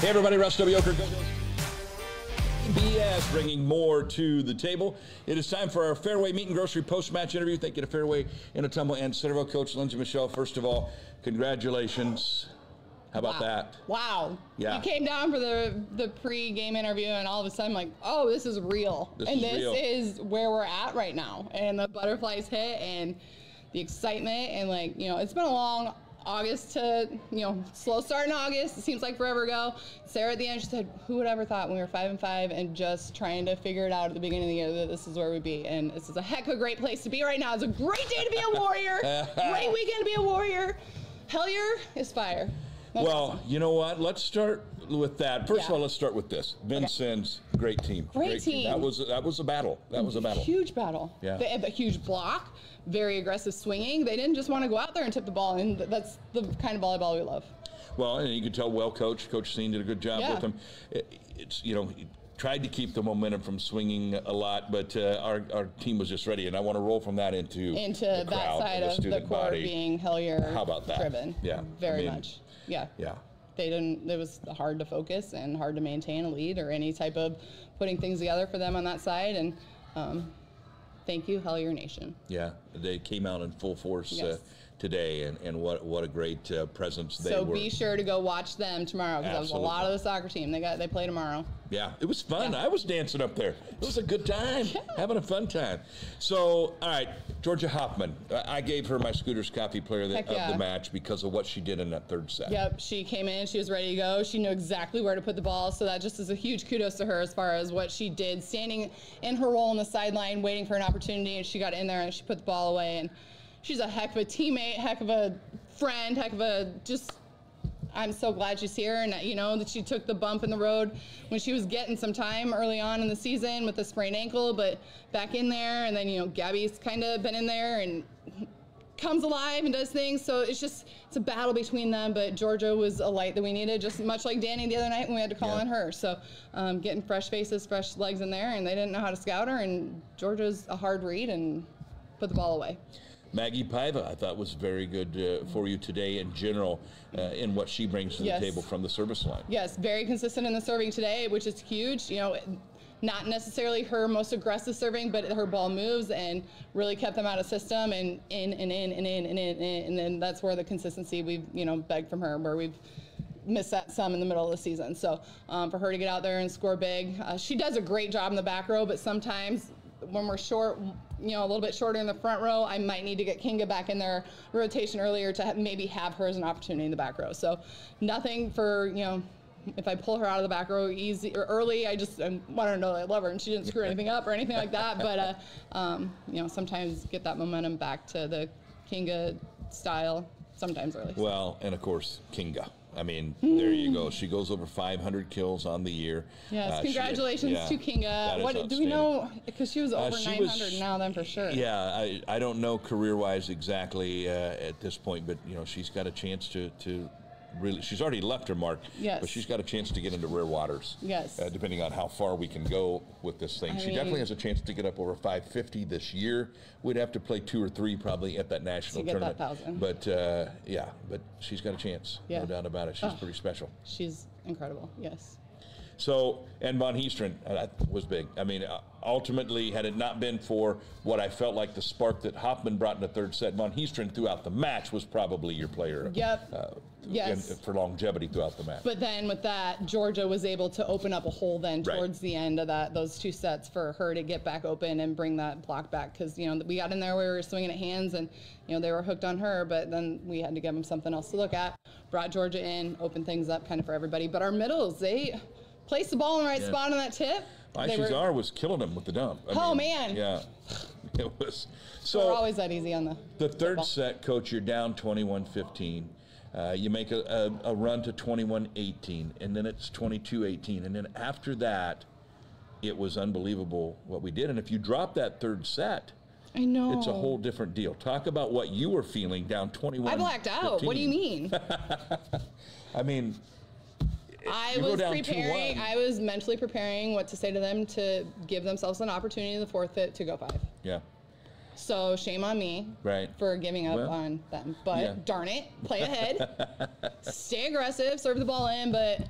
Hey everybody, Russ W. Oker, BS, bringing more to the table. It is time for our Fairway Meat and Grocery post-match interview. Thank you to Fairway in Ottumwa and Centerville. Coach Lindsay Michelle, first of all, congratulations. How about that? Wow. Yeah. You came down for the pre-game interview, and all of a sudden, like, oh, this is real. This is where we're at right now. And the butterflies hit, and the excitement, and, like, you know, it's been a long August to, you know, slow start in August. It seems like forever ago. Sarah at the end, she said, who would ever thought when we were 5-5 and just trying to figure it out at the beginning of the year that this is where we'd be. And this is a heck of a great place to be right now. It's a great day to be a Warrior. Great weekend to be a Warrior. Hellier is fire. That's awesome. You know what? Let's start with that. First of all, let's start with this. Vincennes, great team. Great team. That was a battle. That was a battle. Huge battle. Yeah. They had a huge block, very aggressive swinging. They didn't just want to go out there and tip the ball, and that's the kind of volleyball we love. Well, and you could tell well coached. Coach Steen did a good job with them. It's, you know, he tried to keep the momentum from swinging a lot, but our team was just ready, and I want to roll from that into the that crowd, side of the court being Hellier. How about that? Driven. Yeah. Very much. Yeah. Yeah. It was hard to focus and hard to maintain a lead or any type of putting things together for them on that side. And thank you, Hellier Nation. Yeah, they came out in full force today, and what a great presence they were. So be sure to go watch them tomorrow, because that was a lot of the soccer team. They play tomorrow. Yeah, it was fun. Yeah. I was dancing up there. It was a good time, having a fun time. So, all right, Georgia Hoffman. I gave her my Scooters Coffee Player of the match because of what she did in that third set. Yep, she came in, she was ready to go. She knew exactly where to put the ball, so that just is a huge kudos to her as far as what she did, standing in her role on the sideline, waiting for an opportunity, and she got in there and she put the ball away. And she's a heck of a teammate, heck of a friend, heck of a I'm so glad she's here, and you know that she took the bump in the road when she was getting some time early on in the season with the sprained ankle, but back in there, and then, you know, Gabby's kind of been in there and comes alive and does things, so it's a battle between them, but Georgia was a light that we needed, just much like Danny the other night when we had to call on her. So getting fresh faces, fresh legs in there, and they didn't know how to scout her, and Georgia's a hard read and put the ball away. Maggie Paiva, I thought, was very good for you today in general in what she brings to the table from the service line. Yes, very consistent in the serving today, which is huge. You know, not necessarily her most aggressive serving, but her ball moves and really kept them out of system and in and in and in and in. And then that's where the consistency we've, you know, begged from her, where we've missed that some in the middle of the season. So for her to get out there and score big, she does a great job in the back row, but sometimes when we're short, you know, a little bit shorter in the front row, I might need to get Kinga back in their rotation earlier to maybe have her as an opportunity in the back row. So nothing for, you know, if I pull her out of the back row easy or early, I want her to know that I love her and she didn't screw anything up or anything like that. But, you know, sometimes get that momentum back to the Kinga style, sometimes early. Well, and of course, Kinga. I mean, there you go. She goes over 500 kills on the year. Yes, congratulations to Kinga. What do we know? Because she was over 900 now, then for sure. Yeah, I don't know career-wise exactly at this point, but you know, she's got a chance to really. She's already left her mark. Yes. But she's got a chance to get into rare waters. Yes. Depending on how far we can go with this thing, she definitely has a chance to get up over 550 this year. We'd have to play 2 or 3 probably at that national tournament. That 1,000. But yeah, but she's got a chance. Yeah. No doubt about it. She's pretty special. She's incredible. Yes. So, and Von Heestren was big. I mean, ultimately, had it not been for what I felt like the spark that Hoffman brought in the third set, Von Heestren throughout the match was probably your player. Yep. Yes. For longevity throughout the match. But then with that, Georgia was able to open up a hole then towards the end of those 2 sets for her to get back open and bring that block back. Because, you know, we got in there, we were swinging at hands, and, you know, they were hooked on her, but then we had to give them something else to look at. Brought Georgia in, opened things up kind of for everybody. But our middles, they placed the ball in the right spot on that tip. Ishizar was killing them with the dump. I mean, man. Yeah. It was. So we're always that easy on the third set, Coach, you're down 21-15. You make a run to 21-18, and then it's 22-18. And then after that, it was unbelievable what we did. And if you drop that third set, I know. It's a whole different deal. Talk about what you were feeling down 21-15. I blacked out. What do you mean? I mean, I was preparing. I was mentally preparing what to say to them to give themselves an opportunity in the fourth hit to go 5. Yeah. So shame on me for giving up on them. But darn it, play ahead, stay aggressive, serve the ball in. But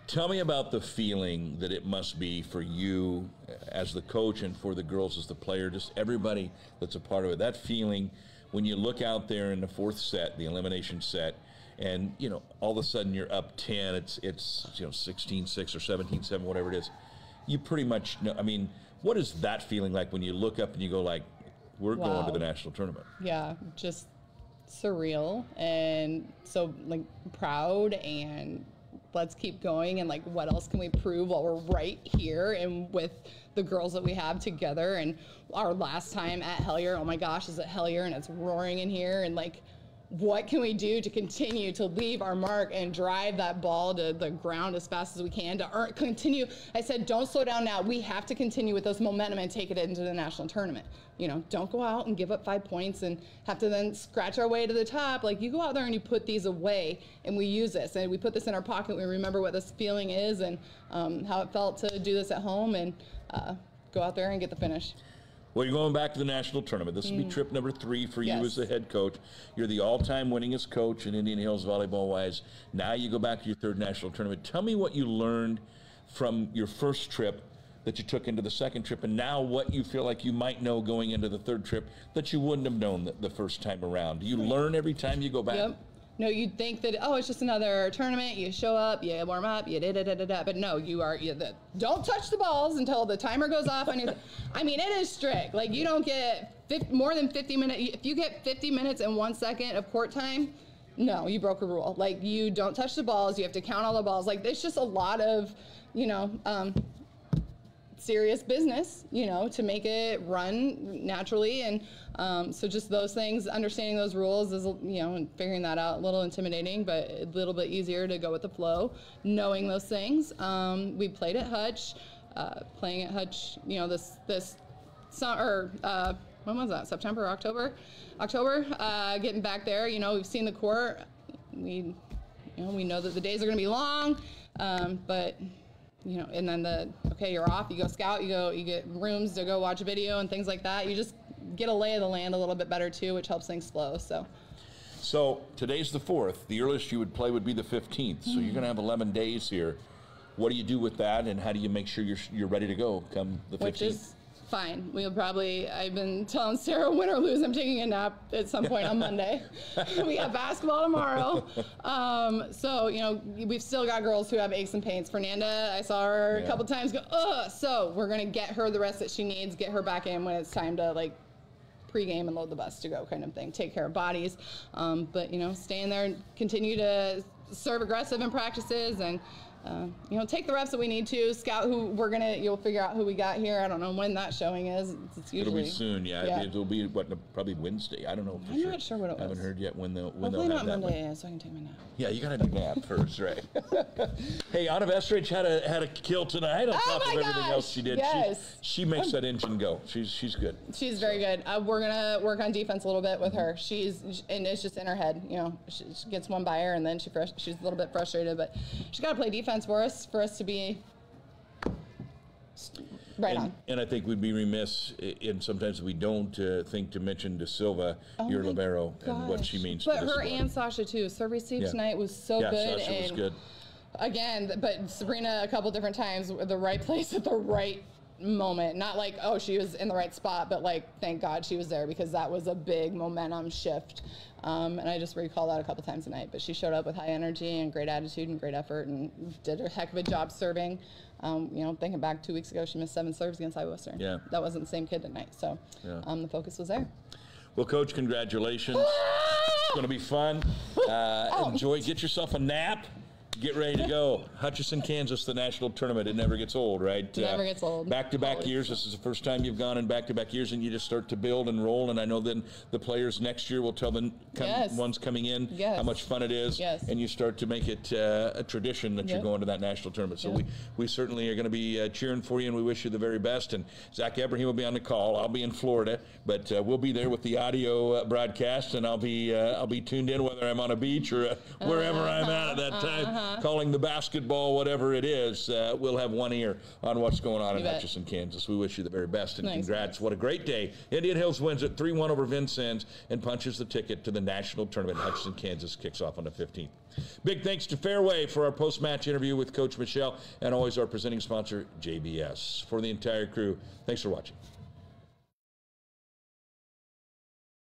Tell me about the feeling that it must be for you as the coach and for the girls as the player, just everybody that's a part of it. That feeling when you look out there in the fourth set, the elimination set, and, you know, all of a sudden you're up 10, it's 16-6 or 17-7, whatever it is. You pretty much know, I mean, what is that feeling like when you look up and you go like, we're going to the national tournament? Yeah, just surreal and so like proud and let's keep going and like what else can we prove while we're right here and with the girls that we have together. And our last time at Hellier, oh my gosh, is at Hellier and it's roaring in here, and like what can we do to continue to leave our mark and drive that ball to the ground as fast as we can to continue. I said, don't slow down now. We have to continue with this momentum and take it into the national tournament. You know, don't go out and give up 5 points and have to then scratch our way to the top. Like, you go out there and you put these away and we use this and we put this in our pocket. We remember what this feeling is and how it felt to do this at home and go out there and get the finish. Well, you're going back to the national tournament. This will be trip number 3 for you as the head coach. You're the all-time winningest coach in Indian Hills volleyball-wise. Now you go back to your 3rd national tournament. Tell me what you learned from your first trip that you took into the 2nd trip, and now what you feel like you might know going into the 3rd trip that you wouldn't have known the first time around. Do you learn every time you go back? Yep. No, you'd think that, oh, it's just another tournament. You show up, you warm up, you da-da-da-da-da. But no, don't touch the balls until the timer goes off. On your, I mean, it is strict. Like, you don't get more than 50 minutes. If you get 50 minutes and 1 second of court time, no, you broke a rule. Like, you don't touch the balls. You have to count all the balls. Like, there's just a lot of, serious business, to make it run naturally. And so just those things, understanding those rules is, and figuring that out, a little intimidating, but a little bit easier to go with the flow, knowing those things. We played at Hutch, playing at Hutch, this summer, when was that, September, October, getting back there, we've seen the court. We know that the days are going to be long, but and then you're off, you go scout, you get rooms to go watch a video and things like that. You just get a lay of the land a little bit better too, which helps things flow. So today's the 4th. The earliest you would play would be the 15th. So you're going to have 11 days here. What do you do with that, and how do you make sure you're ready to go come the 15th? Which is fine. I've been telling Sarah, win or lose, I'm taking a nap at some point on Monday. We have basketball tomorrow. So, we've still got girls who have aches and pains. Fernanda, I saw her a couple times go, ugh. So we're going to get her the rest that she needs, get her back in when it's time to, pregame and load the bus to go kind of thing, take care of bodies. But, stay in there and continue to serve aggressive in practices and, take the reps that we need to, scout who you'll figure out who we got here. I don't know when that showing is. It's usually. It'll be soon, yeah. It'll be, probably Wednesday. I don't know for I'm sure. not sure what it was. I haven't heard yet when they'll Hopefully have not that Monday, so I can take my nap. Yeah, you got to do nap first, right? Hey, Anna Vestridge had a kill tonight on top of everything else she did. Yes. She makes that engine go. She's good. She's very good. We're going to work on defense a little bit with her. And it's just in her head. She gets one by her, and then she's a little bit frustrated, but she's got to play defense for us to be on. And I think we'd be remiss, and sometimes we don't think to mention De Silva, your libero, and what she means to this But her squad. and Sasha, too. Serve receive tonight was so good. Sasha was good. Again, but Sabrina a couple different times, the right place at the right moment. Not like, oh, she was in the right spot, but thank God she was there, because that was a big momentum shift. And I just recall that a couple times tonight. But she showed up with high energy and great attitude and great effort and did a heck of a job serving. Thinking back 2 weeks ago, she missed 7 serves against Iowa Western. Yeah. That wasn't the same kid tonight. So the focus was there. Well, Coach, congratulations. It's going to be fun. Enjoy. Get yourself a nap. Get ready to go. Hutchinson, Kansas, the national tournament. It never gets old, right? It never gets old. Back-to-back years. This is the first time you've gone in back-to-back years, and you just start to build and roll. And I know then the players next year will tell the ones coming in how much fun it is. Yes. And you start to make it a tradition that you're going to that national tournament. So we certainly are going to be cheering for you, and we wish you the very best. And Zach Ibrahim will be on the call. I'll be in Florida, but we'll be there with the audio broadcast, and I'll be tuned in whether I'm on a beach or wherever I'm at that time. calling the basketball, whatever it is, we'll have one ear on what's going on in bet. Hutchinson, Kansas. We wish you the very best, and Thanks. congrats. What a great day. Indian Hills wins at 3-1 over Vincennes and punches the ticket to the national tournament. Hutchinson, Kansas kicks off on the 15th. Big thanks to Fairway for our post-match interview with Coach Michelle, and always our presenting sponsor, JBS. For the entire crew, thanks for watching.